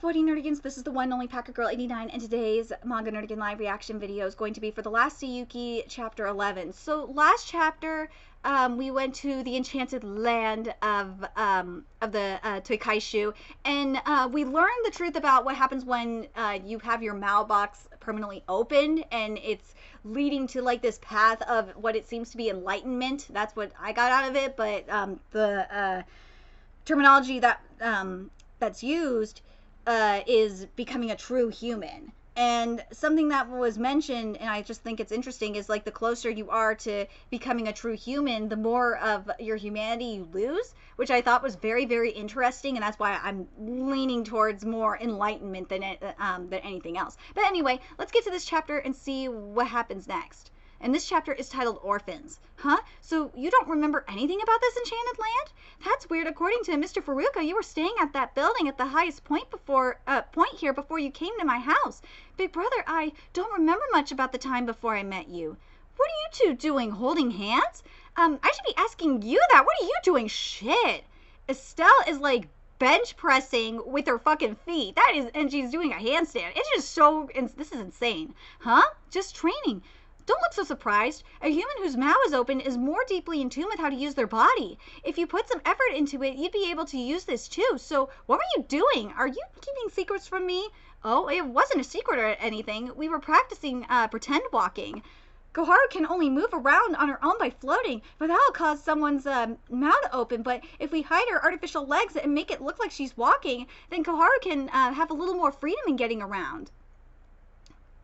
What nerdigans, this is the one and only Packer Girl 89, and today's Manga Nerdigan live reaction video is going to be for the last Saiyuki chapter 11. So last chapter, we went to the enchanted land of the Toikaishu, and we learned the truth about what happens when you have your mailbox permanently opened, and it's leading to like this path of what it seems to be enlightenment. That's what I got out of it, but the terminology that that's used is becoming a true human. And something that was mentioned, and I just think it's interesting, is like the closer you are to becoming a true human, the more of your humanity you lose, which I thought was very, very interesting, and that's why I'm leaning towards more enlightenment than anything else. But anyway, let's get to this chapter and see what happens next. And this chapter is titled Orphans. Huh? So you don't remember anything about this enchanted land? That's weird. According to Mr. Furuka, you were staying at that building at the highest point here before you came to my house. Big brother, I don't remember much about the time before I met you. What are you two doing, holding hands? I should be asking you that. What are you doing? Shit. Estelle is like bench pressing with her fucking feet. That is, and she's doing a handstand. It's just so, this is insane. Huh? Just training. Don't look so surprised. A human whose mouth is open is more deeply in tune with how to use their body. If you put some effort into it, you'd be able to use this too. So what were you doing? Are you keeping secrets from me? Oh, it wasn't a secret or anything. We were practicing pretend walking. Koharu can only move around on her own by floating, but that'll cause someone's mouth to open. But if we hide her artificial legs and make it look like she's walking, then Koharu can have a little more freedom in getting around.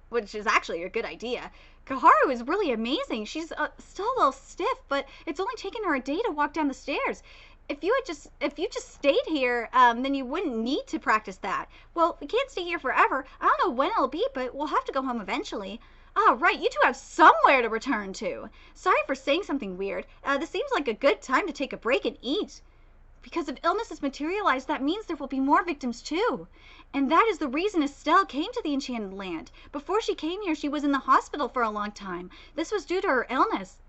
Which is actually a good idea. Koharu is really amazing. She's still a little stiff, but it's only taken her a day to walk down the stairs. If you just stayed here, then you wouldn't need to practice that. Well, we can't stay here forever. I don't know when it'll be, but we'll have to go home eventually. Oh, right, you two have somewhere to return to. Sorry for saying something weird. This seems like a good time to take a break and eat. Because if illness is materialized, that means there will be more victims too. And that is the reason Estelle came to the Enchanted Land. Before she came here, she was in the hospital for a long time. This was due to her illness.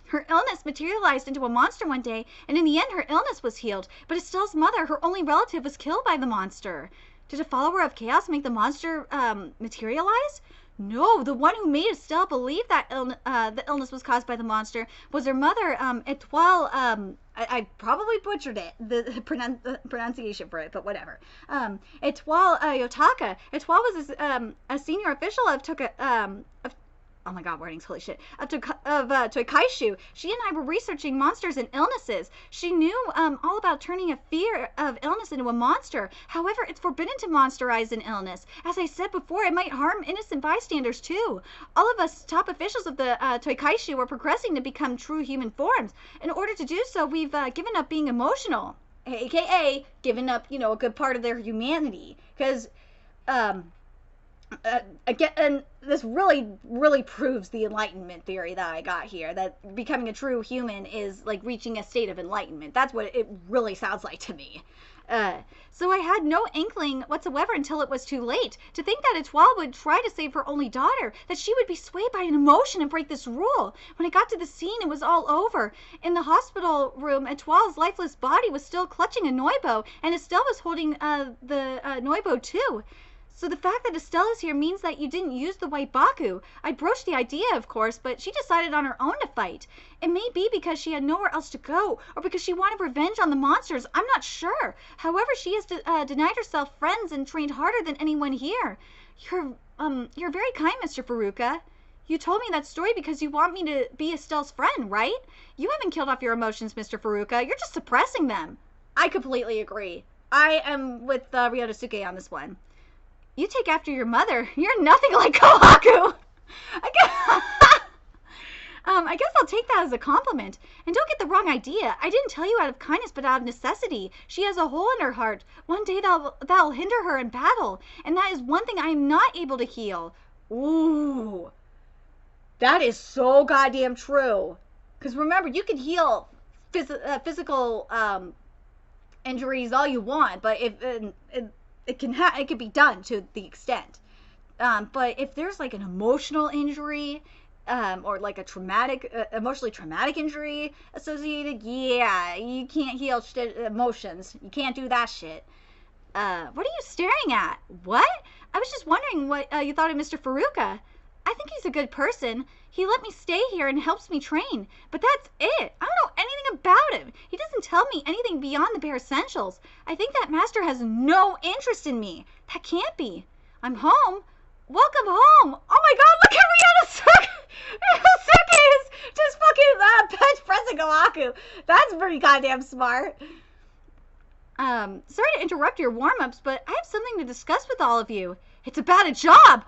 Her illness materialized into a monster one day, and in the end her illness was healed. But Estelle's mother, her only relative, was killed by the monster. Did a follower of chaos make the monster materialize? No, the one who made Estelle believe that the illness was caused by the monster was her mother, Etoile, I probably butchered it, the pronunciation for it, but whatever. Etoile Yotaka. Etoile was a senior official of oh my god, wordings, holy shit, of Toikaishu. She and I were researching monsters and illnesses. She knew all about turning a fear of illness into a monster. However, it's forbidden to monsterize an illness. As I said before, it might harm innocent bystanders too. All of us top officials of the Toikaishu are progressing to become true human forms. In order to do so, we've given up being emotional, aka given up, you know, a good part of their humanity. Because again, and this really proves the enlightenment theory that I got here, that becoming a true human is like reaching a state of enlightenment. That's what it really sounds like to me. So I had no inkling whatsoever until it was too late. To think that Etoile would try to save her only daughter, that she would be swayed by an emotion and break this rule. When I got to the scene, it was all over. In the hospital room, Etoile's lifeless body was still clutching a Noibo, and Estelle was holding the Noibo too. So the fact that Estelle is here means that you didn't use the white Baku. I broached the idea, of course, but she decided on her own to fight. It may be because she had nowhere else to go, or because she wanted revenge on the monsters. I'm not sure. However, she has denied herself friends and trained harder than anyone here. You're very kind, Mr. Furuka. You told me that story because you want me to be Estelle's friend, right? You haven't killed off your emotions, Mr. Furuka. You're just suppressing them. I completely agree. I am with Ryonosuke on this one. You take after your mother. You're nothing like Kohaku. I guess I'll take that as a compliment. And don't get the wrong idea. I didn't tell you out of kindness, but out of necessity. She has a hole in her heart. One day that'll hinder her in battle. And that is one thing I am not able to heal. Ooh. That is so goddamn true. Because remember, you can heal physical injuries all you want, but if it can be done to the extent. But if there's like an emotional injury, or like a emotionally traumatic injury associated, yeah, you can't heal emotions. You can't do that shit. What are you staring at? What? I was just wondering what you thought of Mr. Furuka. I think he's a good person. He let me stay here and helps me train. But that's it. I don't know anything about him. He doesn't tell me anything beyond the bare essentials. I think that master has no interest in me. That can't be. I'm home. Welcome home. Oh my god, look at Ryunosuke. Ryunosuke is just fucking bench pressing Gohaku. That's pretty goddamn smart. Sorry to interrupt your warm-ups, but I have something to discuss with all of you. It's about a job!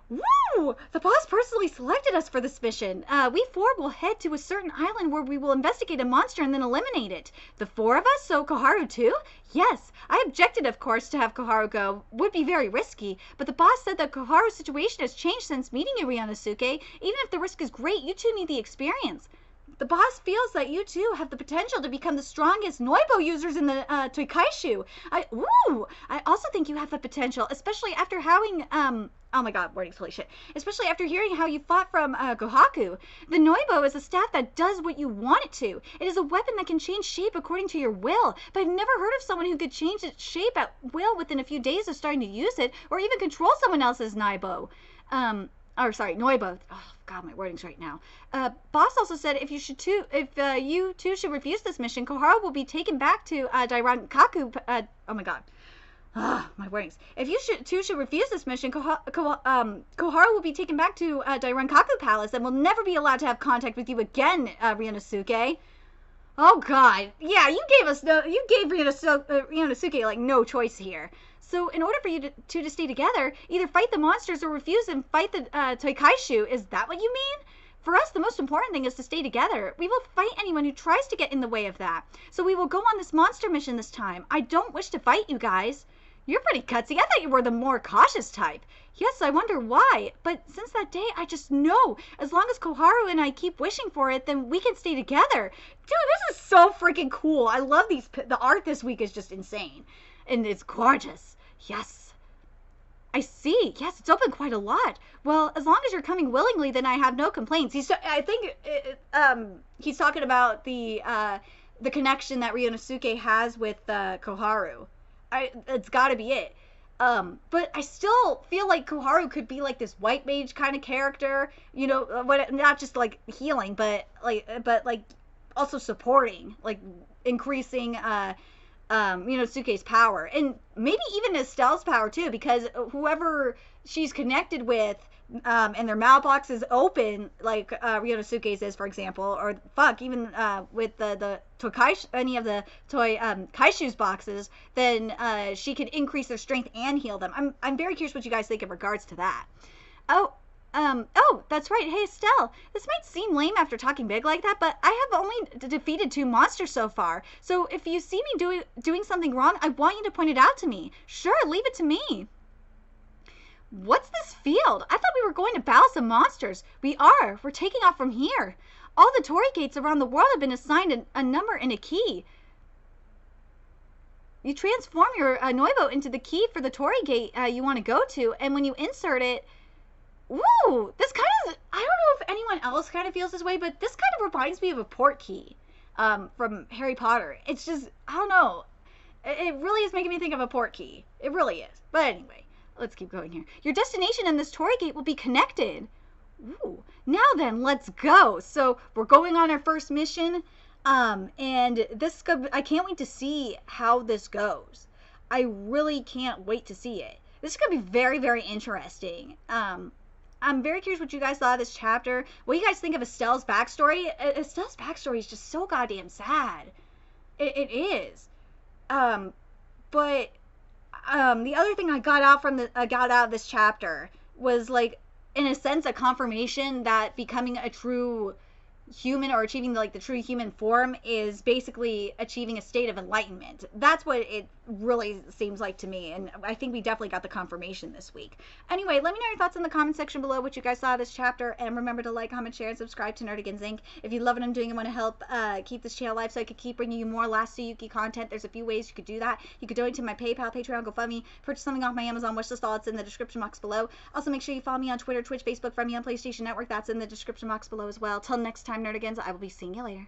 Woo! The boss personally selected us for this mission. We four will head to a certain island where we will investigate a monster and then eliminate it. The four of us, so Koharu too? Yes. I objected, of course, to have Koharu go. Would be very risky. But the boss said that Koharu's situation has changed since meeting you, Ryunosuke. Even if the risk is great, you two need the experience. The boss feels that you two have the potential to become the strongest Noibo users in the Toikaishu. I also think you have the potential, especially after having, oh my god, wording's holy shit. Especially after hearing how you fought from Gohaku. The Noibo is a staff that does what you want it to. It is a weapon that can change shape according to your will, but I've never heard of someone who could change its shape at will within a few days of starting to use it, or even control someone else's Noibo. Noibo. Oh god, my wording's right now. Boss also said if you two should refuse this mission, Koharu will be taken back to Dairankaku. Oh my god. My wordings. If you two should refuse this mission, Koharu will be taken back to Dairankaku Palace and will never be allowed to have contact with you again, Ryunosuke. Oh god. Yeah, you gave Ryunosuke like no choice here. So in order for you two to stay together, either fight the monsters or refuse and fight the Toikaishu. Is that what you mean? For us, the most important thing is to stay together. We will fight anyone who tries to get in the way of that. So we will go on this monster mission this time. I don't wish to fight you guys. You're pretty gutsy. I thought you were the more cautious type. Yes, I wonder why. But since that day, I just know. As long as Koharu and I keep wishing for it, then we can stay together. Dude, this is so freaking cool. I love these. The art this week is just insane. And it's gorgeous. Yes. I see. Yes, it's open quite a lot. Well, as long as you're coming willingly, then I have no complaints. I think he's talking about the connection that Ryunosuke has with Koharu. It's got to be it. But I still feel like Koharu could be like this white mage kind of character, you know, not just like healing, but like also supporting, like increasing Ryunosuke's power, and maybe even Estelle's power too, because whoever she's connected with, and their mailbox is open, like Ryunosuke's is, for example, or even with the Toikaishu, any of the Kaishu's boxes, then she could increase their strength and heal them. I'm very curious what you guys think in regards to that. Oh, that's right. Hey, Estelle, this might seem lame after talking big like that, but I have only defeated 2 monsters so far. So if you see me doing something wrong, I want you to point it out to me. Sure, leave it to me. What's this field? I thought we were going to battle some monsters. We are. We're taking off from here. All the Tori gates around the world have been assigned a number and a key. You transform your Noibo into the key for the Tori gate you want to go to, and when you insert it, ooh, this kind of, I don't know if anyone else kind of feels this way, but this kind of reminds me of a port key from Harry Potter. It's just, I don't know. It really is making me think of a port key. It really is. But anyway, let's keep going here. Your destination and this Tori gate will be connected. Ooh, now then, let's go. So we're going on our first mission, and this, I can't wait to see how this goes. I really can't wait to see it. This is going to be very, very interesting. I'm very curious what you guys thought of this chapter. What do you guys think of Estelle's backstory? Estelle's backstory is just so goddamn sad. It is. But the other thing I got out of this chapter was, like, in a sense, a confirmation that becoming a true human, or achieving the true human form, is basically achieving a state of enlightenment. That's what it really seems like to me, and I think we definitely got the confirmation this week. Anyway, let me know your thoughts in the comment section below, what you guys saw of this chapter, and remember to like, comment, share, and subscribe to Nerdigans Inc. If you love what I'm doing and want to help keep this channel alive so I can keep bringing you more Last Saiyuki content, there's a few ways you could do that. You could donate to my PayPal, Patreon, GoFundMe, purchase something off my Amazon wishlist, all it's in the description box below. Also, make sure you follow me on Twitter, Twitch, Facebook, friend me on PlayStation Network, that's in the description box below as well. Till next time, Nerdigans, I will be seeing you later.